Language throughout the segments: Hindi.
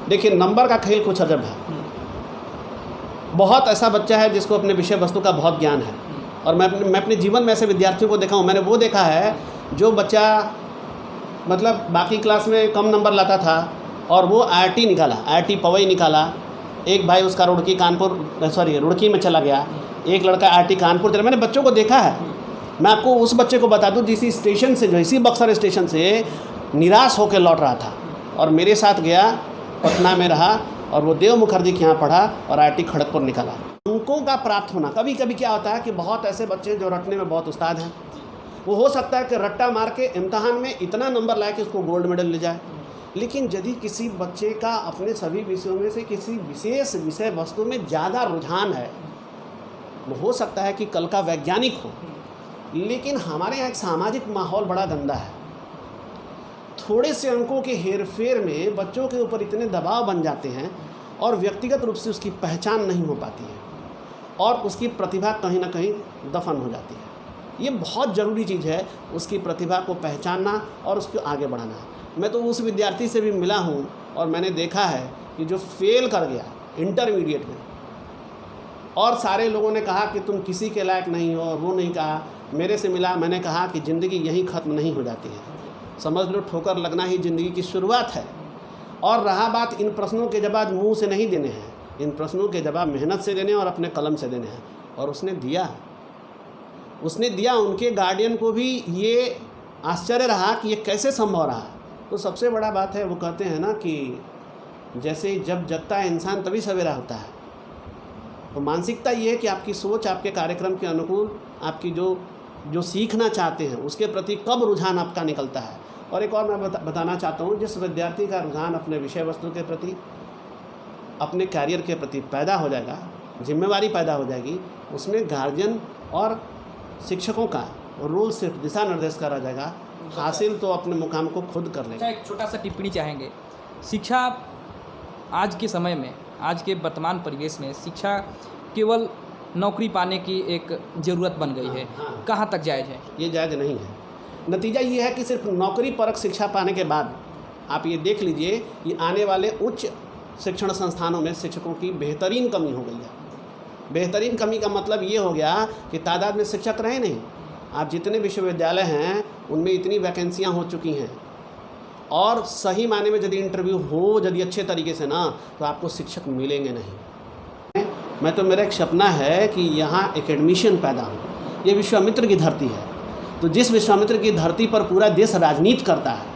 देखिए, नंबर का खेल कुछ अजब है। बहुत ऐसा बच्चा है जिसको अपने विषय वस्तु का बहुत ज्ञान है, और मैं अपने जीवन में ऐसे विद्यार्थियों को देखा हूँ। मैंने वो देखा है जो बच्चा मतलब बाकी क्लास में कम नंबर लाता था और वो IIT निकाला, IIT पवई निकाला। एक भाई उसका रुड़की में चला गया, एक लड़का IIT कानपुर चला। मैंने बच्चों को देखा है। मैं आपको उस बच्चे को बता दूं जिस स्टेशन से, जो इसी बक्सर स्टेशन से निराश होकर लौट रहा था और मेरे साथ गया, पटना में रहा और वो देव मुखर्जी के यहाँ पढ़ा और IIT खड़गपुर निकाला। अंकों का प्राप्त होना, कभी कभी क्या होता है कि बहुत ऐसे बच्चे जो रटने में बहुत उस्ताद हैं, वो हो सकता है कि रट्टा मार के इम्तहान में इतना नंबर लाए कि उसको गोल्ड मेडल ले जाए। लेकिन यदि किसी बच्चे का अपने सभी विषयों में से किसी विशेष विषय वस्तु में ज़्यादा रुझान है, वो हो सकता है कि कल का वैज्ञानिक हो। लेकिन हमारे यहाँ एक सामाजिक माहौल बड़ा गंदा है। थोड़े से अंकों के हेरफेर में बच्चों के ऊपर इतने दबाव बन जाते हैं और व्यक्तिगत रूप से उसकी पहचान नहीं हो पाती है और उसकी प्रतिभा कहीं ना कहीं दफन हो जाती है। ये बहुत ज़रूरी चीज़ है, उसकी प्रतिभा को पहचानना और उसको आगे बढ़ाना। मैं तो उस विद्यार्थी से भी मिला हूँ और मैंने देखा है कि जो फेल कर गया इंटरमीडिएट में और सारे लोगों ने कहा कि तुम किसी के लायक नहीं हो, और वो नहीं कहा। मेरे से मिला, मैंने कहा कि ज़िंदगी यहीं ख़त्म नहीं हो जाती है, समझ लो ठोकर लगना ही ज़िंदगी की शुरुआत है। और रहा बात इन प्रश्नों के जवाब मुंह से नहीं देने हैं, इन प्रश्नों के जवाब मेहनत से देने और अपने कलम से देने हैं। और उसने दिया। उनके गार्डियन को भी ये आश्चर्य रहा कि ये कैसे संभव रहा। तो सबसे बड़ा बात है, वो कहते हैं ना कि जैसे जब जगता है इंसान तभी सवेरा होता है। तो मानसिकता ये है कि आपकी सोच आपके कार्यक्रम के अनुकूल, आपकी जो सीखना चाहते हैं उसके प्रति कब रुझान आपका निकलता है। और एक और मैं बताना चाहता हूँ, जिस विद्यार्थी का रुझान अपने विषय वस्तु के प्रति, अपने कैरियर के प्रति पैदा हो जाएगा, जिम्मेवारी पैदा हो जाएगी, उसमें गार्जियन और शिक्षकों का रोल सिर्फ दिशा निर्देश करा जाएगा। हासिल तो अपने मुकाम को खुद कर लेगा। एक छोटा सा टिप्पणी चाहेंगे, शिक्षा आज के समय में, आज के वर्तमान परिवेश में शिक्षा केवल नौकरी पाने की एक ज़रूरत बन गई है। कहाँ तक जायज़ है? ये जायज़ नहीं है। नतीजा ये है कि सिर्फ नौकरी परक शिक्षा पाने के बाद आप ये देख लीजिए कि आने वाले उच्च शिक्षण संस्थानों में शिक्षकों की बेहतरीन कमी हो गई है। बेहतरीन कमी का मतलब ये हो गया कि तादाद में शिक्षक रहे नहीं। आप जितने विश्वविद्यालय हैं उनमें इतनी वैकेंसियाँ हो चुकी हैं, और सही मायने में यदि इंटरव्यू हो यदि अच्छे तरीके से ना, तो आपको शिक्षक मिलेंगे नहीं। मेरा एक सपना है कि यहाँ एकेडमिशियन पैदा हो। ये विश्वामित्र की धरती है, तो जिस विश्वामित्र की धरती पर पूरा देश राजनीति करता है,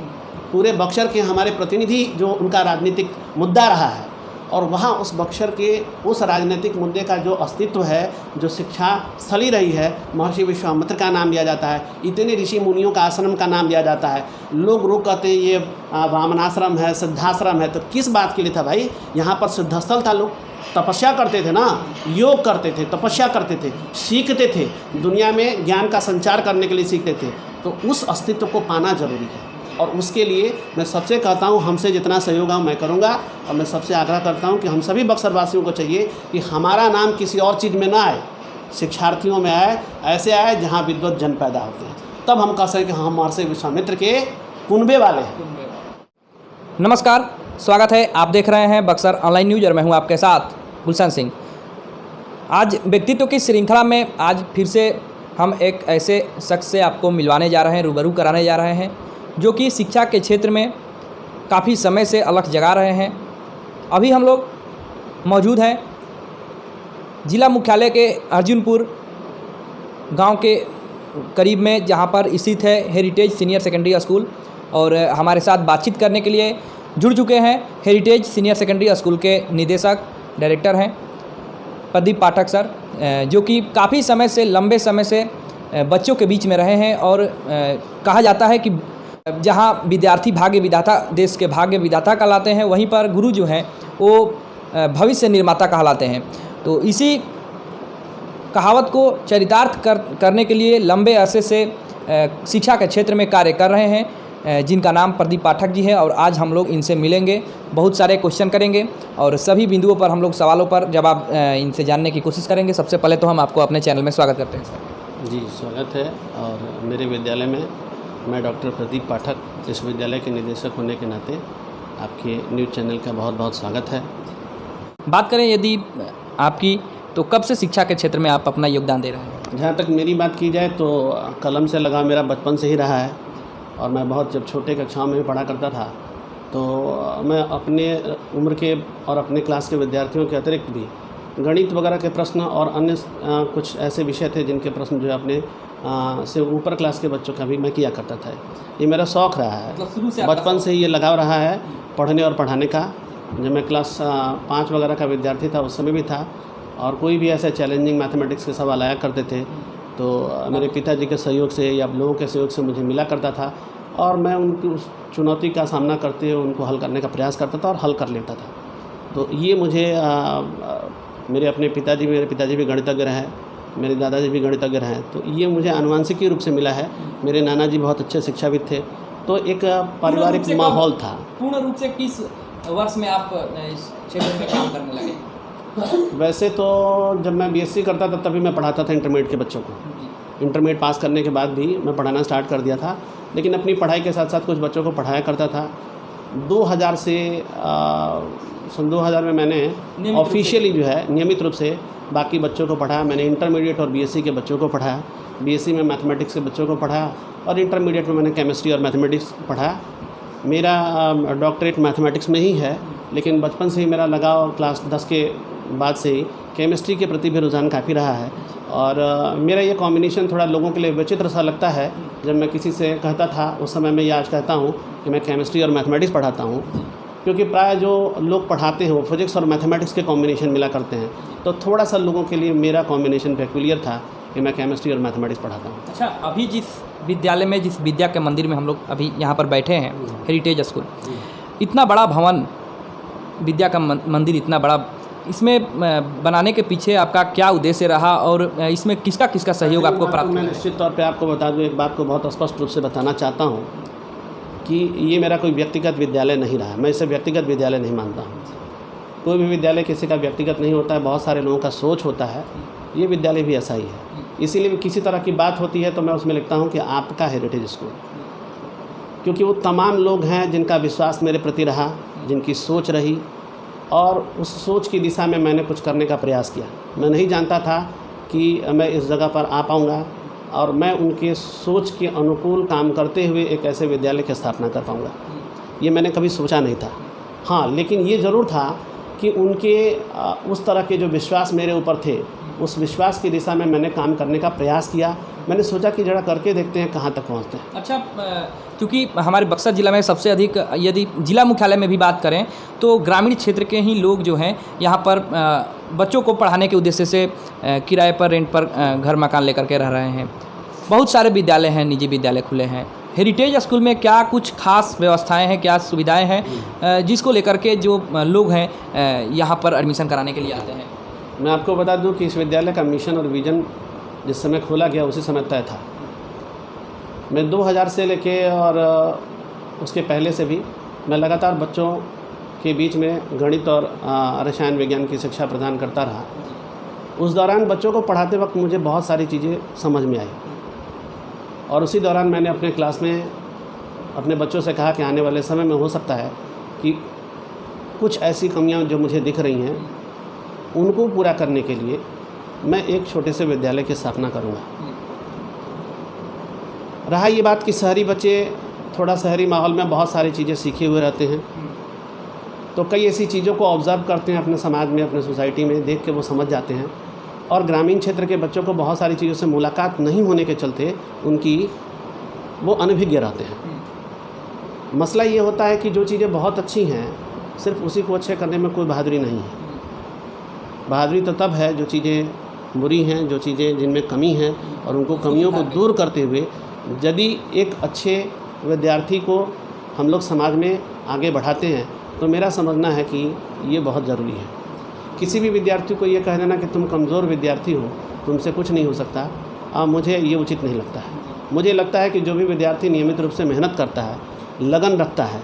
पूरे बक्सर के हमारे प्रतिनिधि जो उनका राजनीतिक मुद्दा रहा है, और वहाँ उस बक्सर के उस राजनीतिक मुद्दे का जो अस्तित्व है, जो शिक्षा स्थली रही है, महर्षि विश्वामित्र का नाम लिया जाता है, इतने ऋषि मुनियों का आश्रम का नाम लिया जाता है। लोग कहते हैं ये वामनाश्रम है, सिद्धाश्रम है। तो किस बात के लिए था भाई? यहाँ पर सिद्धस्थल था, लोग तपस्या करते थे ना, योग करते थे, तपस्या करते थे, सीखते थे, दुनिया में ज्ञान का संचार करने के लिए सीखते थे। तो उस अस्तित्व को पाना जरूरी है, और उसके लिए मैं सबसे कहता हूँ, हमसे जितना सहयोग है मैं करूँगा। और मैं सबसे आग्रह करता हूँ कि हम सभी बक्सर वासियों को चाहिए कि हमारा नाम किसी और चीज़ में ना आए, शिक्षार्थियों में आए, ऐसे आए जहाँ विद्वत जन पैदा होते हैं। तब हम कह सकें कि हम महर्षि विश्वामित्र के कुनबे वाले हैं। नमस्कार, स्वागत है, आप देख रहे हैं बक्सर ऑनलाइन न्यूज़ और मैं हूँ आपके साथ गुलशन सिंह। आज व्यक्तित्व की श्रृंखला में आज फिर से हम एक ऐसे शख्स से आपको मिलवाने जा रहे हैं, रूबरू कराने जा रहे हैं, जो कि शिक्षा के क्षेत्र में काफ़ी समय से अलख जगा रहे हैं। अभी हम लोग मौजूद हैं जिला मुख्यालय के अर्जुनपुर गांव के करीब में, जहां पर स्थित है हेरिटेज सीनियर सेकेंडरी स्कूल, और हमारे साथ बातचीत करने के लिए जुड़ चुके हैं हेरिटेज सीनियर सेकेंडरी स्कूल के निदेशक डायरेक्टर हैं प्रदीप पाठक सर, जो कि काफ़ी समय से, लंबे समय से बच्चों के बीच में रहे हैं। और कहा जाता है कि जहाँ विद्यार्थी भाग्य विधाता, देश के भाग्य विधाता कहलाते हैं, वहीं पर गुरु जो हैं वो भविष्य निर्माता कहलाते हैं। तो इसी कहावत को चरितार्थ करने के लिए लंबे अरसे से शिक्षा के क्षेत्र में कार्य कर रहे हैं, जिनका नाम प्रदीप पाठक जी है। और आज हम लोग इनसे मिलेंगे, बहुत सारे क्वेश्चन करेंगे और सभी बिंदुओं पर हम लोग सवालों पर जवाब इनसे जानने की कोशिश करेंगे। सबसे पहले तो हम आपको अपने चैनल में स्वागत करते हैं सर। जी स्वागत है। और मेरे विद्यालय में मैं डॉक्टर प्रदीप पाठक विश्वविद्यालय के निदेशक होने के नाते आपके न्यूज़ चैनल का बहुत बहुत स्वागत है। बात करें यदि आपकी, तो कब से शिक्षा के क्षेत्र में आप अपना योगदान दे रहे हैं? जहाँ तक मेरी बात की जाए तो कलम से लगाव मेरा बचपन से ही रहा है और मैं बहुत जब छोटे कक्षाओं में भी पढ़ा करता था तो मैं अपने उम्र के और अपने क्लास के विद्यार्थियों के अतिरिक्त भी गणित वगैरह के प्रश्न और अन्य कुछ ऐसे विषय थे जिनके प्रश्न जो है अपने से ऊपर क्लास के बच्चों का भी मैं किया करता था। ये मेरा शौक़ रहा है, मतलब शुरू से बचपन से ही ये लगाव रहा है पढ़ने और पढ़ाने का। जब मैं क्लास 5 वगैरह का विद्यार्थी था उस समय भी था, और कोई भी ऐसे चैलेंजिंग मैथमेटिक्स के सवाल आया करते थे तो मेरे पिताजी के सहयोग से या लोगों के सहयोग से मुझे मिला करता था और मैं उनकी उस चुनौती का सामना करते हुए उनको हल करने का प्रयास करता था और हल कर लेता था। तो ये मुझे मेरे पिताजी भी गणितज्ञ रहे, मेरे दादाजी भी गणितज्ञ रहे, तो ये मुझे आनुवंशिकी रूप से मिला है। मेरे नाना जी बहुत अच्छे शिक्षाविद थे, तो एक पारिवारिक माहौल था। पूर्ण रूप से किस वर्ष में आप इस क्षेत्र में काम करने लगे? वैसे तो जब मैं बीएससी करता था तभी मैं पढ़ाता था इंटरमीडिएट के बच्चों को। इंटरमीडिएट पास करने के बाद भी मैं पढ़ाना स्टार्ट कर दिया था, लेकिन अपनी पढ़ाई के साथ साथ कुछ बच्चों को पढ़ाया करता था। 2000 से सन 2000 में मैंने ऑफिशियली जो है नियमित रूप से बाकी बच्चों को पढ़ाया। मैंने इंटरमीडिएट और बीएससी के बच्चों को पढ़ाया, बीएससी में मैथमेटिक्स के बच्चों को पढ़ाया और इंटरमीडिएट में मैंने केमिस्ट्री और मैथमेटिक्स पढ़ाया। मेरा डॉक्टरेट मैथमेटिक्स में ही है, लेकिन बचपन से ही मेरा लगाव क्लास 10 के बाद से ही केमिस्ट्री के प्रति भी रुझान काफ़ी रहा है। और मेरा ये कॉम्बिनेशन थोड़ा लोगों के लिए विचित्र सा लगता है। जब मैं किसी से कहता था उस समय मैं ये आज कहता हूँ कि मैं केमिस्ट्री और मैथमेटिक्स पढ़ाता हूँ, क्योंकि प्राय जो लोग पढ़ाते हैं वो फिजिक्स और मैथमेटिक्स के कॉम्बिनेशन मिला करते हैं। तो थोड़ा सा लोगों के लिए मेरा कॉम्बिनेशन पेक्युलियर था कि मैं केमिस्ट्री और मैथमेटिक्स पढ़ाता हूँ। अच्छा, अभी जिस विद्यालय में, जिस विद्या के मंदिर में हम लोग अभी यहाँ पर बैठे हैं, हेरिटेज स्कूल, इतना बड़ा भवन, विद्या का मंदिर इतना बड़ा, इसमें बनाने के पीछे आपका क्या उद्देश्य रहा और इसमें किसका किसका सहयोग आपको प्राप्त हुआ? मैं निश्चित तौर पे आपको बता दूं, एक बात को बहुत स्पष्ट रूप से बताना चाहता हूं कि ये मेरा कोई व्यक्तिगत विद्यालय नहीं रहा। मैं इसे व्यक्तिगत विद्यालय नहीं मानता हूं। कोई भी विद्यालय किसी का व्यक्तिगत नहीं होता है, बहुत सारे लोगों का सोच होता है। ये विद्यालय भी ऐसा ही है। इसीलिए किसी तरह की बात होती है तो मैं उसमें लिखता हूँ कि आपका हेरिटेज स्कूल, क्योंकि वो तमाम लोग हैं जिनका विश्वास मेरे प्रति रहा, जिनकी सोच रही और उस सोच की दिशा में मैंने कुछ करने का प्रयास किया। मैं नहीं जानता था कि मैं इस जगह पर आ पाऊँगा और मैं उनके सोच के अनुकूल काम करते हुए एक ऐसे विद्यालय की स्थापना कर पाऊँगा, ये मैंने कभी सोचा नहीं था। हाँ, लेकिन ये ज़रूर था कि उनके उस तरह के जो विश्वास मेरे ऊपर थे, उस विश्वास की दिशा में मैंने काम करने का प्रयास किया। मैंने सोचा कि जरा करके देखते हैं कहाँ तक पहुँचते हैं। अच्छा, क्योंकि हमारे बक्सर ज़िला में सबसे अधिक, यदि जिला मुख्यालय में भी बात करें तो ग्रामीण क्षेत्र के ही लोग जो हैं यहाँ पर बच्चों को पढ़ाने के उद्देश्य से किराए पर, रेंट पर घर मकान लेकर के रह रहे हैं। बहुत सारे विद्यालय हैं, निजी विद्यालय खुले हैं। हेरिटेज स्कूल में क्या कुछ खास व्यवस्थाएं हैं, क्या सुविधाएं हैं जिसको लेकर के जो लोग हैं यहाँ पर एडमिशन कराने के लिए आते हैं? मैं आपको बता दूं कि इस विद्यालय का मिशन और विज़न जिस समय खोला गया उसी समय तय था। मैं 2000 से लेके और उसके पहले से भी मैं लगातार बच्चों के बीच में गणित और रसायन विज्ञान की शिक्षा प्रदान करता रहा। उस दौरान बच्चों को पढ़ाते वक्त मुझे बहुत सारी चीज़ें समझ में आई और उसी दौरान मैंने अपने क्लास में अपने बच्चों से कहा कि आने वाले समय में हो सकता है कि कुछ ऐसी कमियां जो मुझे दिख रही हैं उनको पूरा करने के लिए मैं एक छोटे से विद्यालय की स्थापना करूंगा। रहा ये बात कि शहरी बच्चे थोड़ा शहरी माहौल में बहुत सारी चीज़ें सीखे हुए रहते हैं, तो कई ऐसी चीज़ों को ऑब्ज़र्व करते हैं अपने समाज में, अपने सोसाइटी में, देख के वो समझ जाते हैं। और ग्रामीण क्षेत्र के बच्चों को बहुत सारी चीज़ों से मुलाकात नहीं होने के चलते उनकी वो अनभिज्ञ रहते हैं। मसला ये होता है कि जो चीज़ें बहुत अच्छी हैं सिर्फ उसी को अच्छे करने में कोई बहादुरी नहीं है। बहादुरी तो तब है जो चीज़ें बुरी हैं, जो चीज़ें जिनमें कमी है, और उनको कमियों को दूर करते हुए यदि एक अच्छे विद्यार्थी को हम लोग समाज में आगे बढ़ाते हैं तो मेरा समझना है कि ये बहुत ज़रूरी है। किसी भी विद्यार्थी को ये कह देना कि तुम कमज़ोर विद्यार्थी हो, तुमसे कुछ नहीं हो सकता, मुझे ये उचित नहीं लगता है। मुझे लगता है कि जो भी विद्यार्थी नियमित रूप से मेहनत करता है, लगन रखता है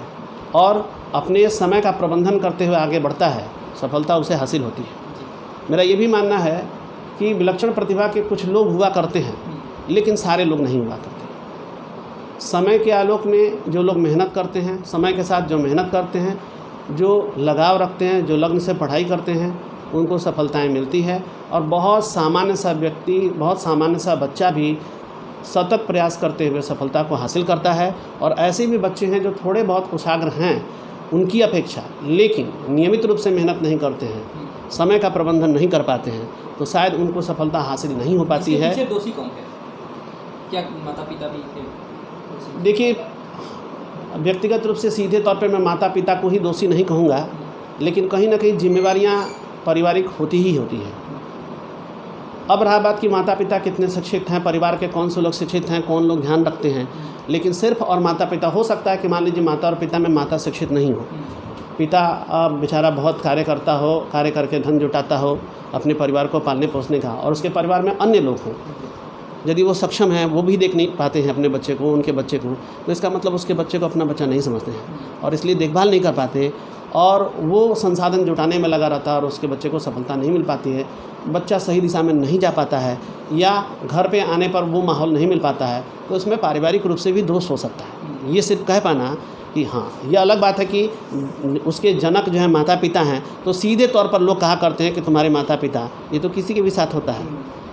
और अपने समय का प्रबंधन करते हुए आगे बढ़ता है, सफलता उसे हासिल होती है। मेरा ये भी मानना है कि विलक्षण प्रतिभा के कुछ लोग हुआ करते हैं, लेकिन सारे लोग नहीं हुआ करते। समय के आलोक में जो लोग मेहनत करते हैं, समय के साथ जो मेहनत करते हैं, जो लगाव रखते हैं, जो लगन से पढ़ाई करते हैं, उनको सफलताएं मिलती है। और बहुत सामान्य सा व्यक्ति, बहुत सामान्य सा बच्चा भी सतत प्रयास करते हुए सफलता को हासिल करता है। और ऐसे भी बच्चे हैं जो थोड़े बहुत कुशाग्र हैं उनकी अपेक्षा, लेकिन नियमित रूप से मेहनत नहीं करते हैं, समय का प्रबंधन नहीं कर पाते हैं, तो शायद उनको सफलता हासिल नहीं हो पाती है। इसके पीछे दोषी कौन है? क्या माता पिता भी थे? देखिए, व्यक्तिगत रूप से सीधे तौर पे मैं माता पिता को ही दोषी नहीं कहूँगा, लेकिन कहीं ना कहीं जिम्मेवारियाँ पारिवारिक होती ही होती है। अब रहा बात कि माता पिता कितने शिक्षित हैं, परिवार के कौन से लोग शिक्षित हैं, कौन लोग ध्यान रखते हैं, लेकिन सिर्फ और माता पिता, हो सकता है कि मान लीजिए माता और पिता में माता शिक्षित नहीं हो, पिता बेचारा बहुत कार्य करता हो, कार्य करके धन जुटाता हो अपने परिवार को पालने पोसने का, और उसके परिवार में अन्य लोग हों, यदि वो सक्षम हैं, वो भी देख नहीं पाते हैं अपने बच्चे को, उनके बच्चे को, तो इसका मतलब उसके बच्चे को अपना बच्चा नहीं समझते हैं और इसलिए देखभाल नहीं कर पाते, और वो संसाधन जुटाने में लगा रहता है और उसके बच्चे को सफलता नहीं मिल पाती है। बच्चा सही दिशा में नहीं जा पाता है या घर पे आने पर वो माहौल नहीं मिल पाता है, तो इसमें पारिवारिक रूप से भी दोष हो सकता है। ये सिर्फ कह पाना कि हाँ, यह अलग बात है कि उसके जनक जो है माता पिता हैं, तो सीधे तौर पर लोग कहा करते हैं कि तुम्हारे माता पिता, ये तो किसी के भी साथ होता है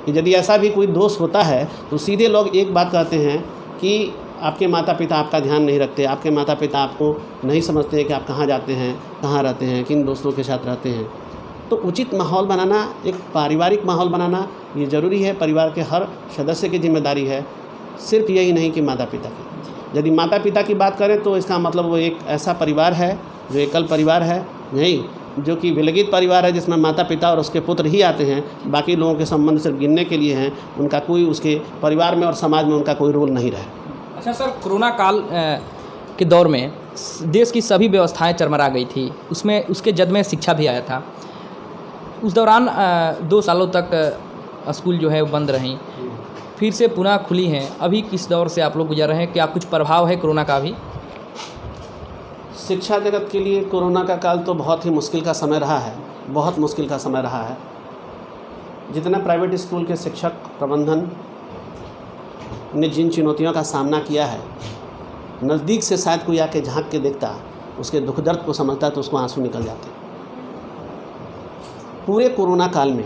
कि यदि ऐसा भी कोई दोष होता है तो सीधे लोग एक बात कहते हैं कि आपके माता पिता आपका ध्यान नहीं रखते, आपके माता पिता आपको नहीं समझते हैं कि आप कहाँ जाते हैं, कहाँ रहते हैं, किन दोस्तों के साथ रहते हैं। तो उचित माहौल बनाना, एक पारिवारिक माहौल बनाना, ये ज़रूरी है, परिवार के हर सदस्य की जिम्मेदारी है, सिर्फ यही नहीं कि माता पिता की। यदि माता पिता की बात करें तो इसका मतलब वो एक ऐसा परिवार है जो एकल परिवार है नहीं, जो कि विलगित परिवार है जिसमें माता पिता और उसके पुत्र ही आते हैं, बाकी लोगों के संबंध सिर्फ गिनने के लिए हैं, उनका कोई उसके परिवार में और समाज में उनका कोई रोल नहीं रहा। अच्छा सर, कोरोना काल के दौर में देश की सभी व्यवस्थाएं चरमरा गई थी, उसमें उसके जद में शिक्षा भी आया था। उस दौरान 2 सालों तक स्कूल जो है वो बंद रहीं, फिर से पुनः खुली हैं। अभी किस दौर से आप लोग गुजर रहे हैं? क्या कुछ प्रभाव है कोरोना का भी? शिक्षा जगत के लिए कोरोना का काल तो बहुत ही मुश्किल का समय रहा है, बहुत मुश्किल का समय रहा है। जितना प्राइवेट स्कूल के शिक्षक प्रबंधन ने जिन चुनौतियों का सामना किया है, नज़दीक से शायद कोई आके झांक के देखता, उसके दुख दर्द को समझता तो उसको आंसू निकल जाते। पूरे कोरोना काल में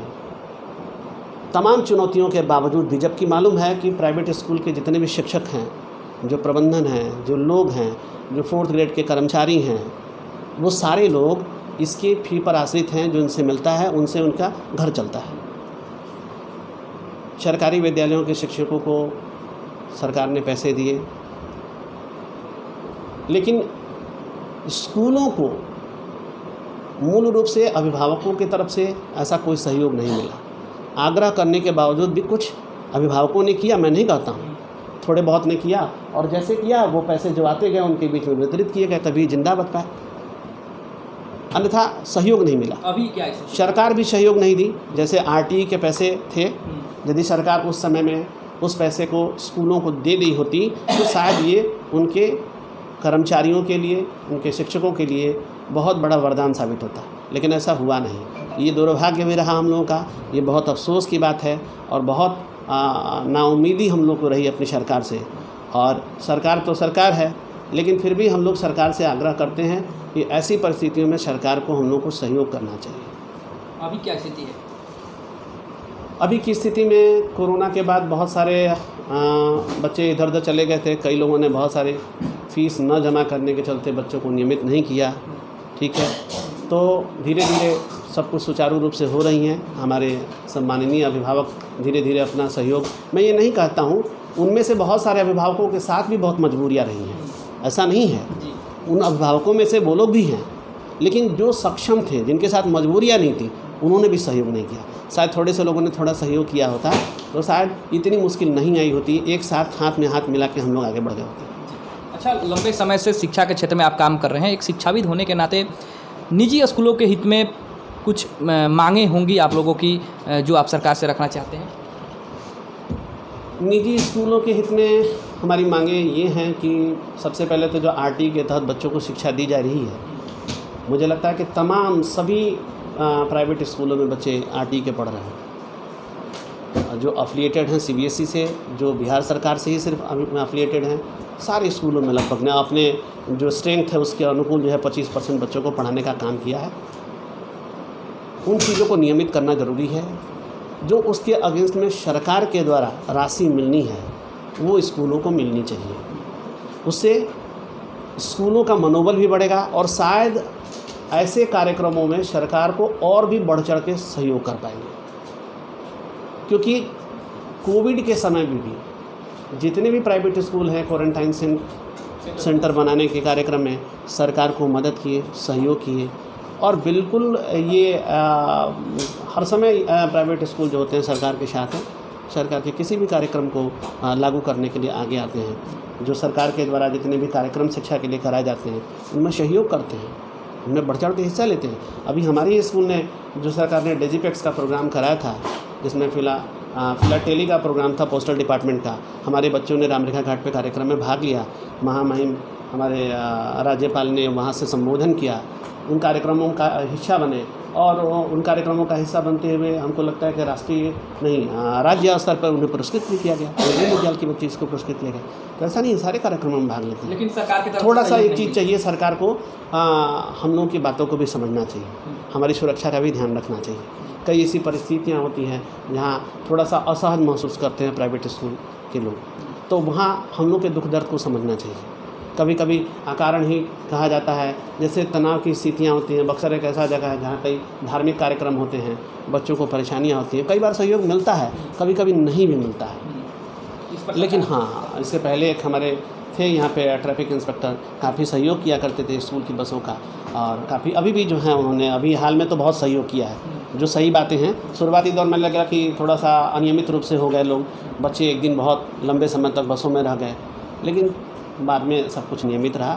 तमाम चुनौतियों के बावजूद भी, जबकि मालूम है कि प्राइवेट स्कूल के जितने भी शिक्षक हैं, जो प्रबंधन हैं, जो लोग हैं, जो 4th ग्रेड के कर्मचारी हैं, वो सारे लोग इसके फी पर आश्रित हैं, जो इनसे मिलता है उनसे उनका घर चलता है। सरकारी विद्यालयों के शिक्षकों को सरकार ने पैसे दिए, लेकिन स्कूलों को मूल रूप से अभिभावकों की तरफ से ऐसा कोई सहयोग नहीं मिला। आग्रह करने के बावजूद भी कुछ अभिभावकों ने किया, मैं नहीं कहता हूँ, थोड़े बहुत ने किया, और जैसे किया वो पैसे जो आते गए उनके बीच में वितरित किए गए, तभी जिंदा बच पाए, अन्यथा सहयोग नहीं मिला। अभी क्या है? सरकार भी सहयोग नहीं दी। जैसे RTE के पैसे थे, यदि सरकार उस समय में उस पैसे को स्कूलों को दे दी होती तो शायद ये उनके कर्मचारियों के लिए, उनके शिक्षकों के लिए बहुत बड़ा वरदान साबित होता, लेकिन ऐसा हुआ नहीं। ये दुर्भाग्य भी रहा हम लोगों का, ये बहुत अफसोस की बात है और बहुत नाउम्मीदी हम लोग को रही अपनी सरकार से। और सरकार तो सरकार है, लेकिन फिर भी हम लोग सरकार से आग्रह करते हैं कि ऐसी परिस्थितियों में सरकार को हम लोग को सहयोग करना चाहिए। अभी क्या स्थिति है? अभी की स्थिति में कोरोना के बाद बहुत सारे बच्चे इधर उधर चले गए थे। कई लोगों ने बहुत सारे फीस न जमा करने के चलते बच्चों को नियमित नहीं किया, ठीक है। तो धीरे धीरे सब कुछ सुचारू रूप से हो रही हैं। हमारे सम्माननीय अभिभावक धीरे धीरे अपना सहयोग, मैं ये नहीं कहता हूँ, उनमें से बहुत सारे अभिभावकों के साथ भी बहुत मजबूरियाँ रही हैं, ऐसा नहीं है। उन अभिभावकों में से वो लोग भी हैं, लेकिन जो सक्षम थे, जिनके साथ मजबूरियाँ नहीं थी, उन्होंने भी सहयोग नहीं किया। शायद थोड़े से लोगों ने थोड़ा सहयोग किया होता तो शायद इतनी मुश्किल नहीं आई होती, एक साथ हाथ में हाथ मिला के हम लोग आगे बढ़ गए होते। अच्छा, लंबे समय से शिक्षा के क्षेत्र में आप काम कर रहे हैं, एक शिक्षाविद होने के नाते निजी स्कूलों के हित में कुछ मांगे होंगी आप लोगों की जो आप सरकार से रखना चाहते हैं? निजी स्कूलों के हित में हमारी मांगे ये हैं कि सबसे पहले तो जो RTE के तहत बच्चों को शिक्षा दी जा रही है, मुझे लगता है कि तमाम सभी प्राइवेट स्कूलों में बच्चे RTE के पढ़ रहे हैं, जो अफिलिएटेड हैं CBSE से, जो बिहार सरकार से ही सिर्फ अफिलिएटेड हैं, सारे स्कूलों में लगभग ने अपने जो स्ट्रेंथ है उसके अनुकूल जो है 25% बच्चों को पढ़ाने का काम किया है। उन चीज़ों को नियमित करना ज़रूरी है। जो उसके अगेंस्ट में सरकार के द्वारा राशि मिलनी है वो स्कूलों को मिलनी चाहिए। उससे स्कूलों का मनोबल भी बढ़ेगा और शायद ऐसे कार्यक्रमों में सरकार को और भी बढ़ चढ़ के सहयोग कर पाएंगे, क्योंकि कोविड के समय में भी जितने भी प्राइवेट स्कूल हैं क्वारंटाइन सेंटर बनाने के कार्यक्रम में सरकार को मदद किए, सहयोग किए। और बिल्कुल ये हर समय प्राइवेट स्कूल जो होते हैं सरकार के साथ हैं, सरकार के किसी भी कार्यक्रम को लागू करने के लिए आगे आते हैं। जो सरकार के द्वारा जितने भी कार्यक्रम शिक्षा के लिए कराए जाते हैं उनमें सहयोग करते हैं, उनमें बढ़ चढ़ के हिस्सा लेते हैं। अभी हमारे स्कूल ने जो सरकार ने डिजिपेक्स का प्रोग्राम कराया था, जिसमें फिलाटेली का प्रोग्राम था पोस्टल डिपार्टमेंट का, हमारे बच्चों ने रामरेखा घाट पे कार्यक्रम में भाग लिया। महामहिम हमारे राज्यपाल ने वहाँ से संबोधन किया, उन कार्यक्रमों का हिस्सा बने और उन कार्यक्रमों का हिस्सा बनते हुए हमको लगता है कि राष्ट्रीय नहीं राज्य स्तर पर उन्हें पुरस्कृत भी किया गया। केंद्रीय विद्यालय के बच्चे इसको पुरस्कृत किया गया। तो ऐसा नहीं, सारे कार्यक्रमों में भाग लेते हैं, लेकिन सरकार की तरफ थोड़ा सा एक चीज़ चाहिए, सरकार को हम लोगों की बातों को भी समझना चाहिए, हमारी सुरक्षा का भी ध्यान रखना चाहिए। कई ऐसी परिस्थितियाँ होती हैं जहाँ थोड़ा सा असहज महसूस करते हैं प्राइवेट स्कूल के लोग, तो वहाँ हम लोग के दुख दर्द को समझना चाहिए। कभी कभी अकारण ही कहा जाता है, जैसे तनाव की स्थितियाँ होती हैं। बक्सर एक ऐसा जगह है जहाँ कई धार्मिक कार्यक्रम होते हैं, बच्चों को परेशानियाँ होती हैं, कई बार सहयोग मिलता है, कभी कभी नहीं भी मिलता है। लेकिन हाँ, इससे पहले एक हमारे थे यहाँ पे ट्रैफिक इंस्पेक्टर, काफ़ी सहयोग किया करते थे स्कूल की बसों का, और काफ़ी अभी भी जो है उन्होंने अभी हाल में तो बहुत सहयोग किया है। जो सही बातें हैं, शुरुआती दौर में लगा कि थोड़ा सा अनियमित रूप से हो गए लोग, बच्चे एक दिन बहुत लंबे समय तक बसों में रह गए, लेकिन बाद में सब कुछ नियमित रहा।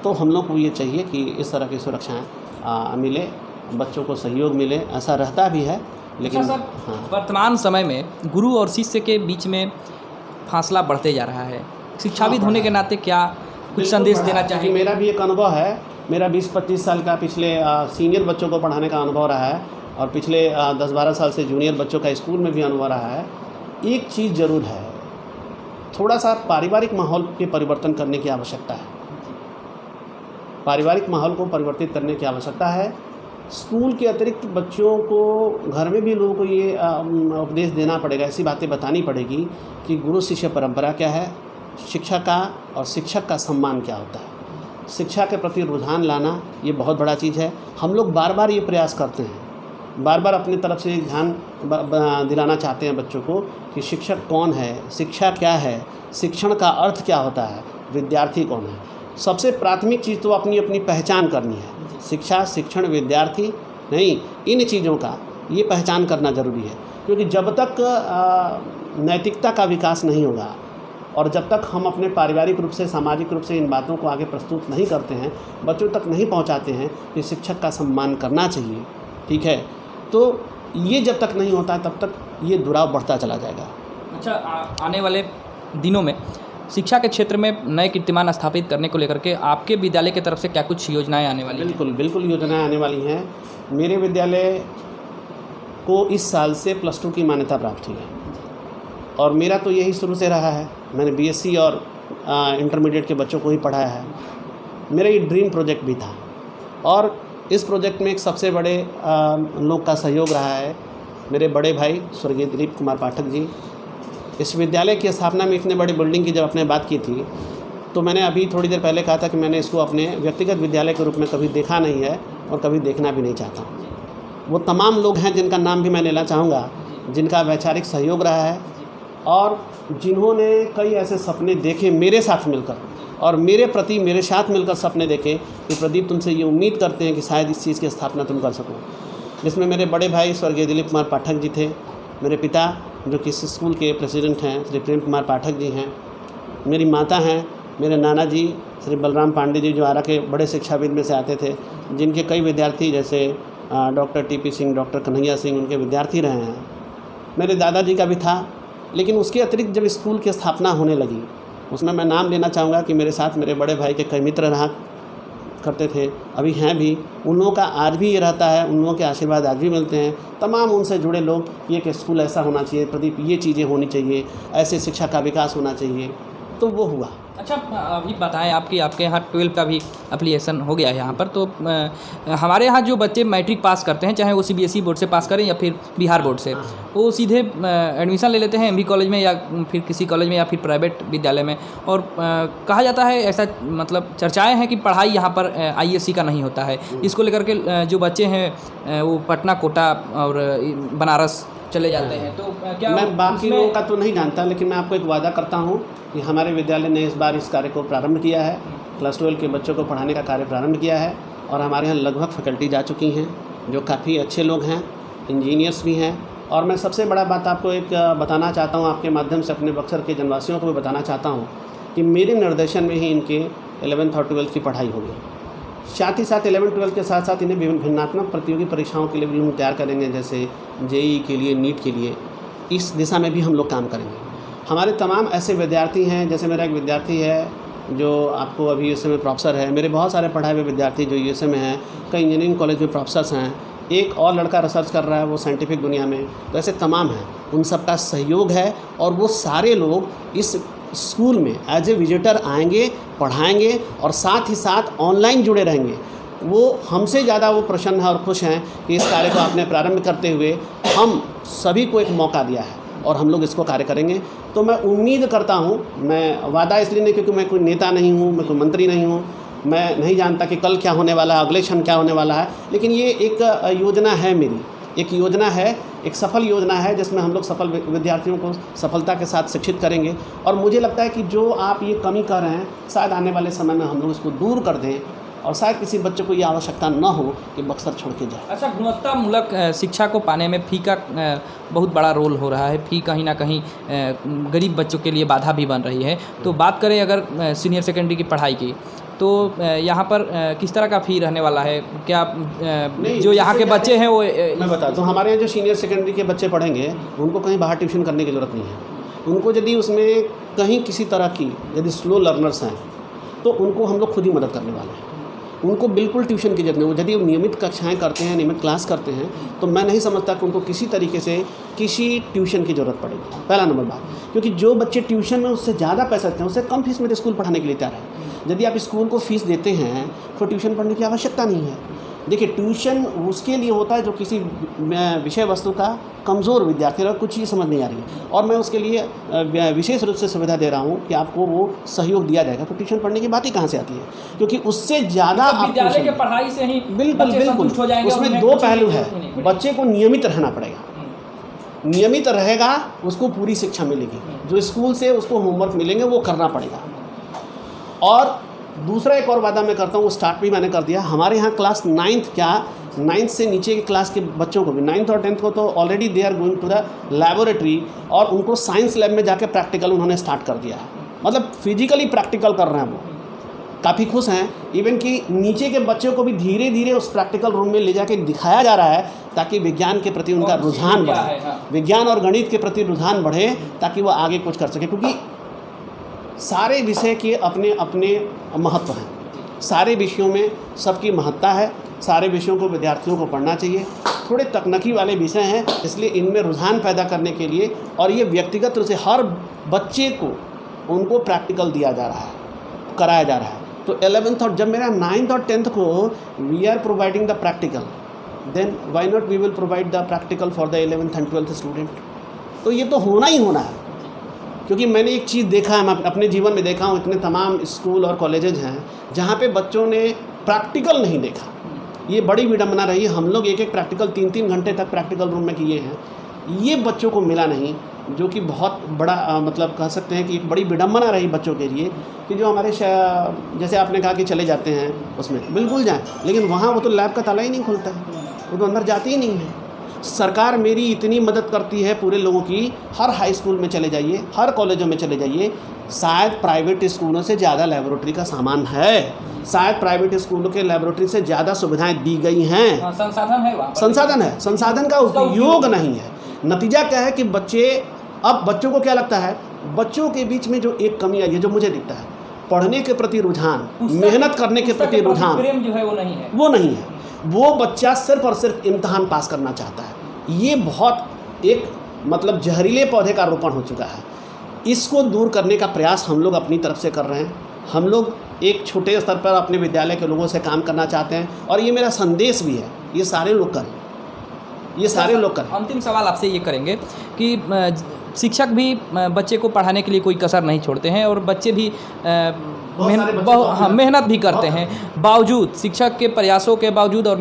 तो हम लोग को ये चाहिए कि इस तरह की सुरक्षाएँ मिले, बच्चों को सहयोग मिले, ऐसा रहता भी है। लेकिन हाँ, वर्तमान समय में गुरु और शिष्य के बीच में फासला बढ़ते जा रहा है। शिक्षाविद होने के नाते क्या कुछ संदेश देना चाहिए? मेरा भी एक अनुभव है, मेरा 20-25 साल का पिछले सीनियर बच्चों को पढ़ाने का अनुभव रहा है और पिछले 10-12 साल से जूनियर बच्चों का स्कूल में भी अनुभव रहा है। एक चीज़ ज़रूर है, थोड़ा सा पारिवारिक माहौल के परिवर्तन करने की आवश्यकता है। पारिवारिक माहौल को परिवर्तित करने की आवश्यकता है। स्कूल के अतिरिक्त बच्चों को घर में भी लोगों को ये उपदेश देना पड़ेगा, ऐसी बातें बतानी पड़ेगी कि गुरु शिष्य परंपरा क्या है, शिक्षा का और शिक्षक का सम्मान क्या होता है। शिक्षा के प्रति रुझान लाना ये बहुत बड़ा चीज़ है। हम लोग बार बार ये प्रयास करते हैं, बार बार अपनी तरफ से ध्यान दिलाना चाहते हैं बच्चों को कि शिक्षक कौन है, शिक्षा क्या है, शिक्षण का अर्थ क्या होता है, विद्यार्थी कौन है। सबसे प्राथमिक चीज़ तो अपनी अपनी पहचान करनी है। शिक्षा, शिक्षण, विद्यार्थी नहीं, इन चीज़ों का ये पहचान करना ज़रूरी है, क्योंकि जब तक नैतिकता का विकास नहीं होगा और जब तक हम अपने पारिवारिक रूप से, सामाजिक रूप से इन बातों को आगे प्रस्तुत नहीं करते हैं, बच्चों तक नहीं पहुंचाते हैं कि शिक्षक का सम्मान करना चाहिए, ठीक है, तो ये जब तक नहीं होता तब तक ये दुराव बढ़ता चला जाएगा। अच्छा, आने वाले दिनों में शिक्षा के क्षेत्र में नए कीर्तिमान स्थापित करने को लेकर के आपके विद्यालय की तरफ से क्या कुछ योजनाएं आने वाली हैं? बिल्कुल योजनाएं आने वाली हैं। मेरे विद्यालय को इस साल से +2 की मान्यता प्राप्त हुई है और मेरा तो यही शुरू से रहा है। मैंने BSc और इंटरमीडिएट के बच्चों को ही पढ़ाया है। मेरा ये ड्रीम प्रोजेक्ट भी था और इस प्रोजेक्ट में एक सबसे बड़े लोग का सहयोग रहा है मेरे बड़े भाई स्वर्गीय दिलीप कुमार पाठक जी। इस विद्यालय की स्थापना में इतने बड़ी बिल्डिंग की जब आपने बात की थी तो मैंने अभी थोड़ी देर पहले कहा था कि मैंने इसको अपने व्यक्तिगत विद्यालय के रूप में कभी देखा नहीं है और कभी देखना भी नहीं चाहता। वो तमाम लोग हैं जिनका नाम भी मैं लेना चाहूँगा, जिनका वैचारिक सहयोग रहा है और जिन्होंने कई ऐसे सपने देखे मेरे साथ मिलकर और मेरे प्रति मेरे साथ मिलकर सपने देखे कि प्रदीप तुमसे ये उम्मीद करते हैं कि शायद इस चीज़ की स्थापना तुम कर सको। जिसमें मेरे बड़े भाई स्वर्गीय दिलीप कुमार पाठक जी थे, मेरे पिता जो कि इस स्कूल के प्रेसिडेंट हैं श्री प्रेम कुमार पाठक जी हैं, मेरी माता हैं, मेरे नाना जी श्री बलराम पांडे जी जो आरा के बड़े शिक्षाविद में से आते थे, जिनके कई विद्यार्थी जैसे doctor TP Singh, doctor Kanhaiya Singh उनके विद्यार्थी रहे हैं। मेरे दादाजी का भी था। लेकिन उसके अतिरिक्त जब स्कूल की स्थापना होने लगी उसमें मैं नाम लेना चाहूँगा कि मेरे साथ मेरे बड़े भाई के कई मित्र रहा करते थे, अभी हैं भी। उन लोगों का आज भी ये रहता है, उन लोगों के आशीर्वाद आज भी मिलते हैं। तमाम उनसे जुड़े लोग ये कि स्कूल ऐसा होना चाहिए, प्रदीप ये चीज़ें होनी चाहिए, ऐसे शिक्षा का विकास होना चाहिए, तो वो हुआ। अच्छा, अभी बताएं आपके यहाँ 12 का भी एप्लीकेशन हो गया है यहाँ पर, तो हमारे यहाँ जो बच्चे मैट्रिक पास करते हैं, चाहे वो CBSE बोर्ड से पास करें या फिर बिहार बोर्ड से, वो सीधे एडमिशन ले लेते हैं MB कॉलेज में या फिर किसी कॉलेज में या फिर प्राइवेट विद्यालय में। और कहा जाता है, ऐसा मतलब चर्चाएँ हैं कि पढ़ाई यहाँ पर ISC का नहीं होता है। इसको लेकर के जो बच्चे हैं वो पटना, कोटा और बनारस चले जाते हैं। तो क्या मैं बाकी लोगों का तो नहीं जानता, लेकिन मैं आपको एक वादा करता हूँ कि हमारे विद्यालय ने इस बार इस कार्य को प्रारंभ किया है। क्लास 12 के बच्चों को पढ़ाने का कार्य प्रारंभ किया है और हमारे यहाँ लगभग फैकल्टी जा चुकी हैं जो काफ़ी अच्छे लोग हैं, इंजीनियर्स भी हैं। और मैं सबसे बड़ा बात आपको एक बताना चाहता हूँ, आपके माध्यम से अपने बक्सर के जनवासियों को भी बताना चाहता हूँ कि मेरे निर्देशन में ही इनके 11th और 12th की पढ़ाई होगी। साथ ही साथ 11-12 के साथ साथ इन्हें विभिन्न भिन्नात्मक प्रतियोगी परीक्षाओं के लिए भी हम तैयार करेंगे, जैसे JEE के लिए, नीट के लिए। इस दिशा में भी हम लोग काम करेंगे। हमारे तमाम ऐसे विद्यार्थी हैं, जैसे मेरा एक विद्यार्थी है जो आपको अभी यूएसए में प्रोफेसर है। मेरे बहुत सारे पढ़ाए हुए विद्यार्थी जो यूएसए में हैं, कई इंजीनियरिंग कॉलेज में प्रोफेसर्स हैं। एक और लड़का रिसर्च कर रहा है वो साइंटिफिक दुनिया में। तो ऐसे तमाम हैं, उन सबका सहयोग है और वो सारे लोग इस स्कूल में एज ए विजिटर आएंगे, पढ़ाएंगे और साथ ही साथ ऑनलाइन जुड़े रहेंगे। वो हमसे ज़्यादा वो प्रसन्न है और खुश हैं कि इस कार्य को आपने प्रारंभ करते हुए हम सभी को एक मौका दिया है और हम लोग इसको कार्य करेंगे। तो मैं उम्मीद करता हूँ, मैं वादा इसलिए नहीं क्योंकि मैं कोई नेता नहीं हूँ, मैं कोई मंत्री नहीं हूँ, मैं नहीं जानता कि कल क्या होने वाला है, अगले क्षण क्या होने वाला है, लेकिन ये एक योजना है मेरी, एक योजना है, एक सफल योजना है जिसमें हम लोग सफल विद्यार्थियों को सफलता के साथ शिक्षित करेंगे। और मुझे लगता है कि जो आप ये कमी कर रहे हैं, शायद आने वाले समय में हम लोग इसको दूर कर दें और शायद किसी बच्चे को ये आवश्यकता न हो कि बक्सर छोड़ के जाए। अच्छा, गुणवत्तामूलक शिक्षा को पाने में फ़ी का बहुत बड़ा रोल हो रहा है। फ़ी कहीं ना कहीं गरीब बच्चों के लिए बाधा भी बन रही है। तो बात करें अगर सीनियर सेकेंडरी की पढ़ाई की, तो यहाँ पर किस तरह का फ़ी रहने वाला है? क्या जो यहाँ के बच्चे हैं वो मैं बताता हूँ, हमारे यहाँ जो सीनियर सेकेंडरी के बच्चे पढ़ेंगे उनको कहीं बाहर ट्यूशन करने की ज़रूरत नहीं है। उनको यदि उसमें कहीं किसी तरह की यदि स्लो लर्नर्स हैं तो उनको हम लोग खुद ही मदद करने वाले हैं। उनको बिल्कुल ट्यूशन की जरूरत नहीं। वो यदि नियमित कक्षाएं करते हैं, नियमित क्लास करते हैं, तो मैं नहीं समझता कि उनको किसी तरीके से किसी ट्यूशन की ज़रूरत पड़ेगी। पहला नंबर बात, क्योंकि जो बच्चे ट्यूशन में उससे ज़्यादा पैसा देते हैं उससे कम फीस में स्कूल पढ़ाने के लिए तैयार है। यदि आप स्कूल को फीस देते हैं तो ट्यूशन पढ़ने की आवश्यकता नहीं है। देखिए, ट्यूशन उसके लिए होता है जो किसी विषय वस्तु का कमज़ोर विद्यार्थी है, कुछ चीज़ समझ नहीं आ रही है, और मैं उसके लिए विशेष रूप से सुविधा दे रहा हूँ कि आपको वो सहयोग दिया जाएगा। तो ट्यूशन पढ़ने की बात ही कहाँ से आती है, क्योंकि उससे ज़्यादा आप विद्यालय के पढ़ाई से ही बिल्कुल उसमें दो पहलू है। बच्चे को नियमित रहना पड़ेगा, नियमित रहेगा उसको पूरी शिक्षा मिलेगी। जो स्कूल से उसको होमवर्क मिलेंगे वो करना पड़ेगा। और दूसरा एक और वादा मैं करता हूँ, वो स्टार्ट भी मैंने कर दिया। हमारे यहाँ क्लास 9th से नीचे के क्लास के बच्चों को भी 9th और 10th को तो already they are going to the laboratory, और उनको साइंस लैब में जाके प्रैक्टिकल उन्होंने स्टार्ट कर दिया है। मतलब फिजिकली प्रैक्टिकल कर रहे हैं, वो काफ़ी खुश हैं। इवन कि नीचे के बच्चों को भी धीरे धीरे उस प्रैक्टिकल रूम में ले जाके दिखाया जा रहा है ताकि विज्ञान के प्रति उनका रुझान बढ़े, विज्ञान और गणित के प्रति रुझान बढ़े, ताकि वो आगे कुछ कर सके। क्योंकि सारे विषय के अपने अपने महत्व हैं, सारे विषयों में सबकी महत्ता है, सारे विषयों को विद्यार्थियों को पढ़ना चाहिए। थोड़े तकनीकी वाले विषय हैं, इसलिए इनमें रुझान पैदा करने के लिए और ये व्यक्तिगत रूप से हर बच्चे को उनको प्रैक्टिकल दिया जा रहा है, कराया जा रहा है। तो 11th और जब मेरा 9th और 10th को we are providing the practical, then why not we will provide the practical for the 11th and 12th student. तो ये तो होना ही होना है, क्योंकि मैंने एक चीज़ देखा है, मैं अपने जीवन में देखा हूँ, इतने तमाम स्कूल और कॉलेजेज हैं जहाँ पे बच्चों ने प्रैक्टिकल नहीं देखा। ये बड़ी विडंबना रही। हम लोग एक एक प्रैक्टिकल 3-3 घंटे तक प्रैक्टिकल रूम में किए हैं, ये बच्चों को मिला नहीं, जो कि बहुत बड़ा मतलब कह सकते हैं कि एक बड़ी विडंबना रही बच्चों के लिए। कि जो हमारे जैसे आपने कहा कि चले जाते हैं उसमें, बिल्कुल जाएँ, लेकिन वहाँ वो तो लैब का ताला ही नहीं खुलता है, वो तो अंदर जाती ही नहीं है। सरकार मेरी इतनी मदद करती है पूरे लोगों की, हर हाई स्कूल में चले जाइए, हर कॉलेजों में चले जाइए, शायद प्राइवेट स्कूलों से ज़्यादा लेबोरेटरी का सामान है, शायद प्राइवेट स्कूलों के लेबोरेटरी से ज़्यादा सुविधाएं दी गई हैं। संसाधन है, संसाधन है, संसाधन का उपयोग नहीं है। नतीजा क्या है कि बच्चों को क्या लगता है, बच्चों के बीच में जो एक कमी आई है, जो मुझे दिखता है, पढ़ने के प्रति रुझान, मेहनत करने के प्रति रुझान प्रेम जो है वो नहीं है, वो नहीं है। वो बच्चा सिर्फ और सिर्फ इम्तहान पास करना चाहता है। ये बहुत एक मतलब जहरीले पौधे का रोपण हो चुका है। इसको दूर करने का प्रयास हम लोग अपनी तरफ से कर रहे हैं। हम लोग एक छोटे स्तर पर अपने विद्यालय के लोगों से काम करना चाहते हैं और ये मेरा संदेश भी है, ये सारे लोग करें, ये सारे लोग करें। अंतिम सवाल आपसे ये करेंगे कि शिक्षक भी बच्चे को पढ़ाने के लिए कोई कसर नहीं छोड़ते हैं और बच्चे भी मेहनत भी करते हैं, बावजूद शिक्षक के प्रयासों के बावजूद और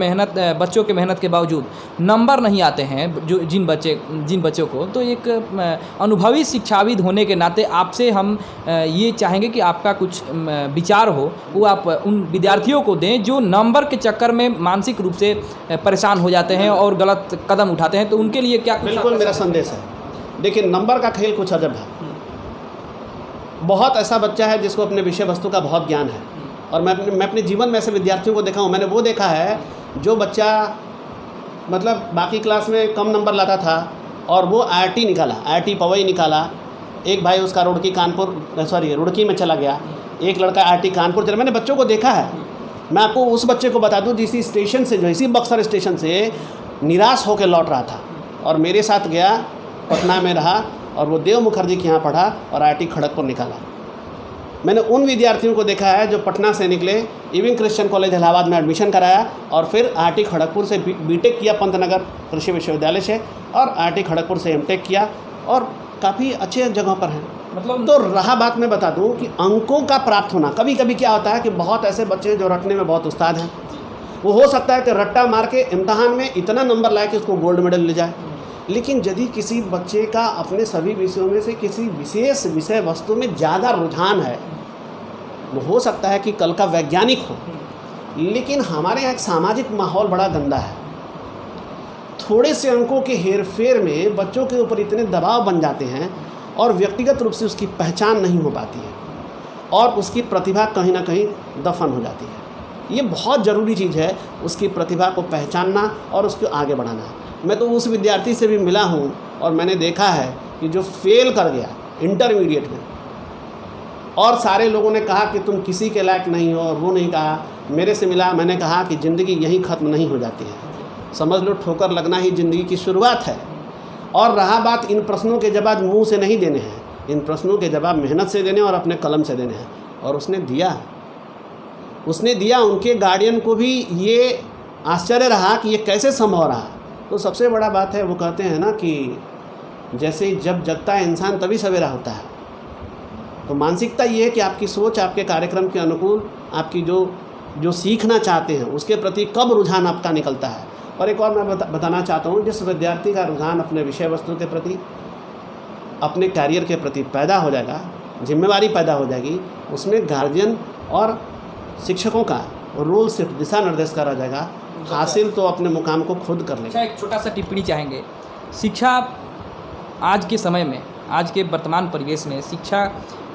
बच्चों के मेहनत के बावजूद नंबर नहीं आते हैं जो जिन बच्चों को। तो एक अनुभवी शिक्षाविद होने के नाते आपसे हम ये चाहेंगे कि आपका कुछ विचार हो, वो आप उन विद्यार्थियों को दें जो नंबर के चक्कर में मानसिक रूप से परेशान हो जाते हैं और गलत कदम उठाते हैं। तो उनके लिए क्या? बिल्कुल मेरा संदेश है, देखिए नंबर का खेल कुछ अजब है। बहुत ऐसा बच्चा है जिसको अपने विषय वस्तु का बहुत ज्ञान है और मैं अपने जीवन में ऐसे विद्यार्थियों को देखा हूँ। मैंने वो देखा है जो बच्चा मतलब बाकी क्लास में कम नंबर लाता था और वो IIT निकाला, IIT पवई निकाला। एक भाई उसका रुड़की में चला गया, एक लड़का IIT कानपुर चला। मैंने बच्चों को देखा है। मैं आपको उस बच्चे को बता दूँ जिस स्टेशन से, जो इसी बक्सर स्टेशन से निराश होकर लौट रहा था और मेरे साथ गया, पटना में रहा और वो देव मुखर्जी के यहाँ पढ़ा और IIT खड़गपुर निकाला। मैंने उन विद्यार्थियों को देखा है जो पटना से निकले, इविंग क्रिश्चियन कॉलेज इलाहाबाद में एडमिशन कराया और फिर IIT खड़गपुर से बीटेक किया, पंतनगर कृषि विश्वविद्यालय से, और IIT खड़गपुर से MTech किया और काफ़ी अच्छे जगहों पर हैं। मतलब तो रहा बात, मैं बता दूं कि अंकों का प्राप्त होना, कभी कभी क्या होता है कि बहुत ऐसे बच्चे जो रटने में बहुत उस्ताद हैं, वो हो सकता है कि रट्टा मार के इम्तहान में इतना नंबर लाए कि उसको गोल्ड मेडल ले जाए। लेकिन यदि किसी बच्चे का अपने सभी विषयों में से किसी विशेष विषय वस्तु में ज़्यादा रुझान है, वो हो सकता है कि कल का वैज्ञानिक हो। लेकिन हमारे यहाँ एक सामाजिक माहौल बड़ा गंदा है। थोड़े से अंकों के हेरफेर में बच्चों के ऊपर इतने दबाव बन जाते हैं और व्यक्तिगत रूप से उसकी पहचान नहीं हो पाती है और उसकी प्रतिभा कहीं ना कहीं दफन हो जाती है। ये बहुत ज़रूरी चीज़ है, उसकी प्रतिभा को पहचानना और उसको आगे बढ़ाना। मैं तो उस विद्यार्थी से भी मिला हूँ और मैंने देखा है कि जो फेल कर गया इंटरमीडिएट में और सारे लोगों ने कहा कि तुम किसी के लायक नहीं हो, और वो नहीं कहा, मेरे से मिला, मैंने कहा कि ज़िंदगी यहीं ख़त्म नहीं हो जाती है, समझ लो ठोकर लगना ही ज़िंदगी की शुरुआत है। और रहा बात, इन प्रश्नों के जवाब मुंह से नहीं देने हैं, इन प्रश्नों के जवाब मेहनत से देने और अपने कलम से देने हैं। और उसने दिया। उनके गार्डियन को भी ये आश्चर्य रहा कि ये कैसे संभव रहा। तो सबसे बड़ा बात है, वो कहते हैं ना कि जैसे जब जगता है इंसान तभी सवेरा होता है। तो मानसिकता ये है कि आपकी सोच आपके कार्यक्रम के अनुकूल, आपकी जो सीखना चाहते हैं उसके प्रति कब रुझान आपका निकलता है। और एक और मैं बताना चाहता हूँ, जिस विद्यार्थी का रुझान अपने विषय वस्तु के प्रति, अपने कैरियर के प्रति पैदा हो जाएगा, जिम्मेवारी पैदा हो जाएगी, उसमें गार्जियन और शिक्षकों का रोल सिर्फ दिशा निर्देश करा जाएगा, हासिल तो अपने मुकाम को खुद कर लेगा। एक छोटा सा टिप्पणी चाहेंगे, शिक्षा आज के समय में, आज के वर्तमान परिवेश में शिक्षा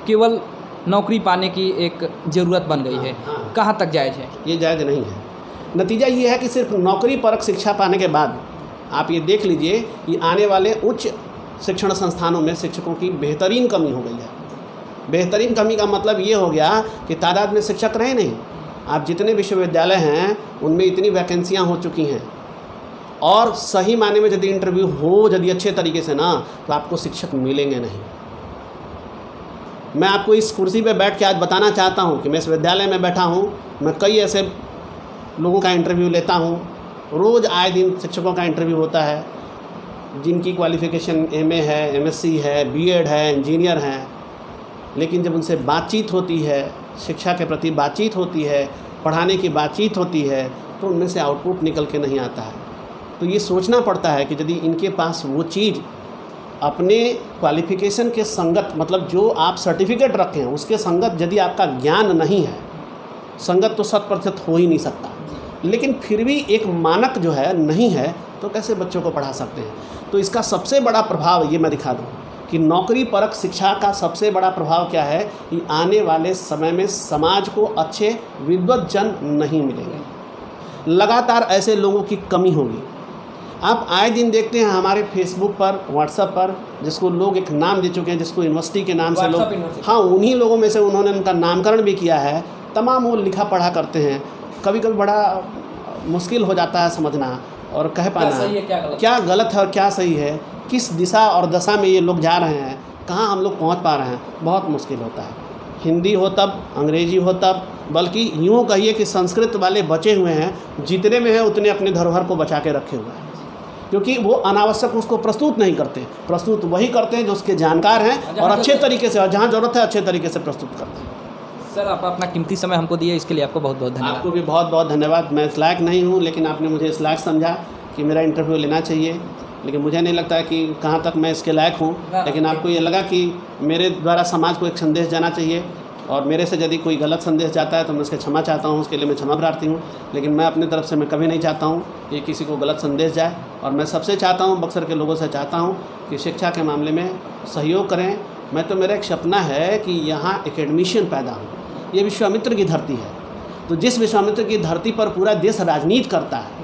केवल नौकरी पाने की एक ज़रूरत बन गई है। कहाँ तक जायज़ है? ये जायज़ नहीं है। नतीजा ये है कि सिर्फ नौकरी परक शिक्षा पाने के बाद आप ये देख लीजिए कि आने वाले उच्च शिक्षण संस्थानों में शिक्षकों की बेहतरीन कमी हो गई है। बेहतरीन कमी का मतलब ये हो गया कि तादाद में शिक्षक रहे नहीं। आप जितने विश्वविद्यालय हैं उनमें इतनी वैकेंसियां हो चुकी हैं और सही मायने में यदि इंटरव्यू हो यदि अच्छे तरीके से ना, तो आपको शिक्षक मिलेंगे नहीं। मैं आपको इस कुर्सी पे बैठ के आज बताना चाहता हूँ कि मैं इस विद्यालय में बैठा हूँ, मैं कई ऐसे लोगों का इंटरव्यू लेता हूँ, रोज़ आए दिन शिक्षकों का इंटरव्यू होता है जिनकी क्वालिफ़िकेशन MA है, MSc है, B.Ed है, इंजीनियर हैं। लेकिन जब उनसे बातचीत होती है, शिक्षा के प्रति बातचीत होती है, पढ़ाने की बातचीत होती है, तो उनमें से आउटपुट निकल के नहीं आता है। तो ये सोचना पड़ता है कि यदि इनके पास वो चीज़ अपने क्वालिफ़िकेशन के संगत, मतलब जो आप सर्टिफिकेट रखें हैं उसके संगत यदि आपका ज्ञान नहीं है, संगत तो 100% हो ही नहीं सकता, लेकिन फिर भी एक मानक जो है नहीं है, तो कैसे बच्चों को पढ़ा सकते हैं। तो इसका सबसे बड़ा प्रभाव ये मैं दिखा दूँ कि नौकरी परक शिक्षा का सबसे बड़ा प्रभाव क्या है कि आने वाले समय में समाज को अच्छे विद्वत जन नहीं मिलेंगे, लगातार ऐसे लोगों की कमी होगी। आप आए दिन देखते हैं हमारे फेसबुक पर, व्हाट्सएप पर, जिसको लोग एक नाम दे चुके हैं, जिसको यूनिवर्सिटी के नाम से लोग, हाँ उन्हीं लोगों में से उन्होंने उनका नामकरण भी किया है। तमाम वो लिखा पढ़ा करते हैं। कभी कभी बड़ा मुश्किल हो जाता है समझना और कह पाना क्या गलत है और क्या सही है, किस दिशा और दशा में ये लोग जा रहे हैं, कहाँ हम लोग पहुँच पा रहे हैं, बहुत मुश्किल होता है। हिंदी हो तब, अंग्रेजी हो तब, बल्कि यूँ कहिए कि संस्कृत वाले बचे हुए हैं, जितने में हैं उतने अपने धरोहर को बचा के रखे हुए हैं, क्योंकि वो अनावश्यक उसको प्रस्तुत नहीं करते। प्रस्तुत वही करते हैं जो उसके जानकार हैं और अच्छे तरीके से, और जहाँ ज़रूरत है अच्छे तरीके से प्रस्तुत करते हैं। सर, आप अपना कीमती समय हमको दिए, इसके लिए आपको बहुत बहुत धन्यवाद। आपको भी बहुत बहुत धन्यवाद। मैं इस लायक नहीं हूँ, लेकिन आपने मुझे इस लायक समझा कि मेरा इंटरव्यू लेना चाहिए, लेकिन मुझे नहीं लगता है कि कहाँ तक मैं इसके लायक हूँ। लेकिन आपको ये लगा कि मेरे द्वारा समाज को एक संदेश जाना चाहिए, और मेरे से यदि कोई गलत संदेश जाता है तो मैं उसके क्षमा चाहता हूँ, उसके लिए मैं क्षमा प्रार्थी हूँ। लेकिन मैं अपनी तरफ से मैं कभी नहीं चाहता हूँ कि किसी को गलत संदेश जाए, और मैं सबसे चाहता हूँ, बक्सर के लोगों से चाहता हूँ कि शिक्षा के मामले में सहयोग करें। मेरा एक सपना है कि यहाँ एकेडमिशियन पैदा हो। ये विश्वामित्र की धरती है, तो जिस विश्वामित्र की धरती पर पूरा देश राजनीति करता है,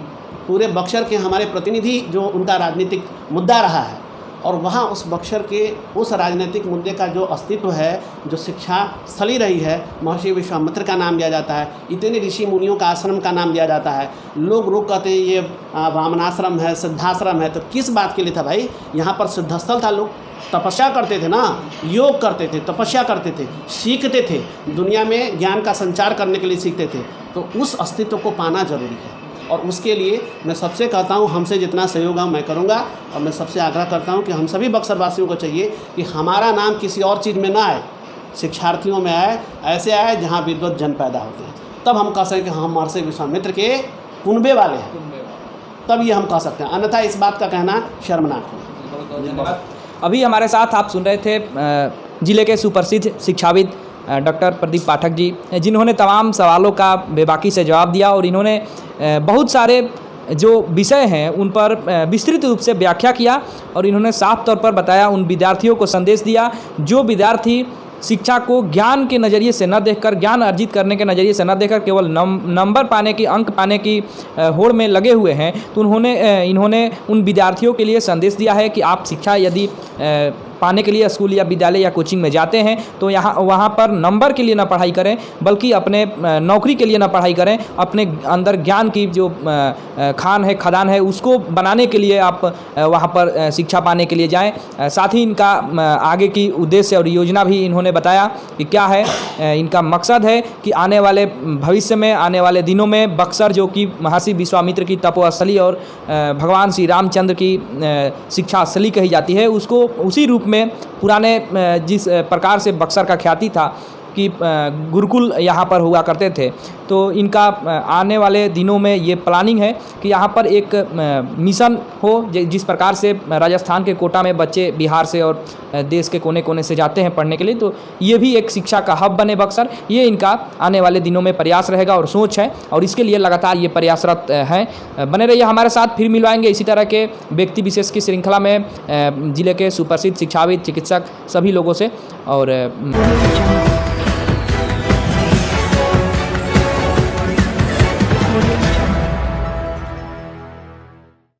पूरे बक्सर के हमारे प्रतिनिधि जो उनका राजनीतिक मुद्दा रहा है, और वहाँ उस बक्सर के उस राजनीतिक मुद्दे का जो अस्तित्व है, जो शिक्षा स्थली रही है, महर्षि विश्वामित्र का नाम दिया जाता है, इतने ऋषि मुनियों का आश्रम का नाम दिया जाता है। लोग कहते हैं ये वामनाश्रम है, सिद्धाश्रम है, तो किस बात के लिए था भाई? यहाँ पर सिद्धस्थल था, लोग तपस्या करते थे ना, योग करते थे, तपस्या करते थे, सीखते थे, दुनिया में ज्ञान का संचार करने के लिए सीखते थे। तो उस अस्तित्व को पाना जरूरी है, और उसके लिए मैं सबसे कहता हूँ, हमसे जितना सहयोग है मैं करूँगा। और मैं सबसे आग्रह करता हूँ कि हम सभी बक्सर वासियों को चाहिए कि हमारा नाम किसी और चीज़ में ना आए, शिक्षार्थियों में आए, ऐसे आए जहाँ विद्वत जन पैदा होते हैं। तब हम कह सकते हैं कि हम महर्षि विश्वामित्र के कुनबे वाले हैं, तब ये हम कह सकते हैं, अन्यथा इस बात का कहना शर्मनाक है। अभी हमारे साथ आप सुन रहे थे जिले के सुप्रसिद्ध शिक्षाविद डॉक्टर प्रदीप पाठक जी, जिन्होंने तमाम सवालों का बेबाकी से जवाब दिया, और इन्होंने बहुत सारे जो विषय हैं उन पर विस्तृत रूप से व्याख्या किया, और इन्होंने साफ तौर पर बताया, उन विद्यार्थियों को संदेश दिया जो विद्यार्थी शिक्षा को ज्ञान के नज़रिए से न देखकर, ज्ञान अर्जित करने के नज़रिए से न देखकर केवल नंबर पाने की, अंक पाने की होड़ में लगे हुए हैं, तो इन्होंने उन विद्यार्थियों के लिए संदेश दिया है कि आप शिक्षा यदि पाने के लिए स्कूल या विद्यालय या कोचिंग में जाते हैं तो वहाँ पर नंबर के लिए ना पढ़ाई करें, बल्कि अपने नौकरी के लिए ना पढ़ाई करें, अपने अंदर ज्ञान की जो खान है, खदान है, उसको बनाने के लिए आप वहाँ पर शिक्षा पाने के लिए जाएं। साथ ही इनका आगे की उद्देश्य और योजना भी इन्होंने बताया कि क्या है। इनका मकसद है कि आने वाले भविष्य में, आने वाले दिनों में बक्सर, जो कि महर्षि विश्वामित्र की तपोस्थली और भगवान श्री रामचंद्र की शिक्षा स्थली कही जाती है, उसको उसी रूप में पुराने जिस प्रकार से बक्सर का ख्याति था कि गुरुकुल यहाँ पर हुआ करते थे, तो इनका आने वाले दिनों में ये प्लानिंग है कि यहाँ पर एक मिशन हो, जिस प्रकार से राजस्थान के कोटा में बच्चे बिहार से और देश के कोने कोने से जाते हैं पढ़ने के लिए, तो ये भी एक शिक्षा का हब बने बक्सर। ये इनका आने वाले दिनों में प्रयास रहेगा और सोच है, और इसके लिए लगातार ये प्रयासरत हैं। बने रहिए हमारे साथ, फिर मिलवाएंगे इसी तरह के व्यक्ति विशेष की श्रृंखला में जिले के सुप्रसिद्ध शिक्षाविद, चिकित्सक, सभी लोगों से। और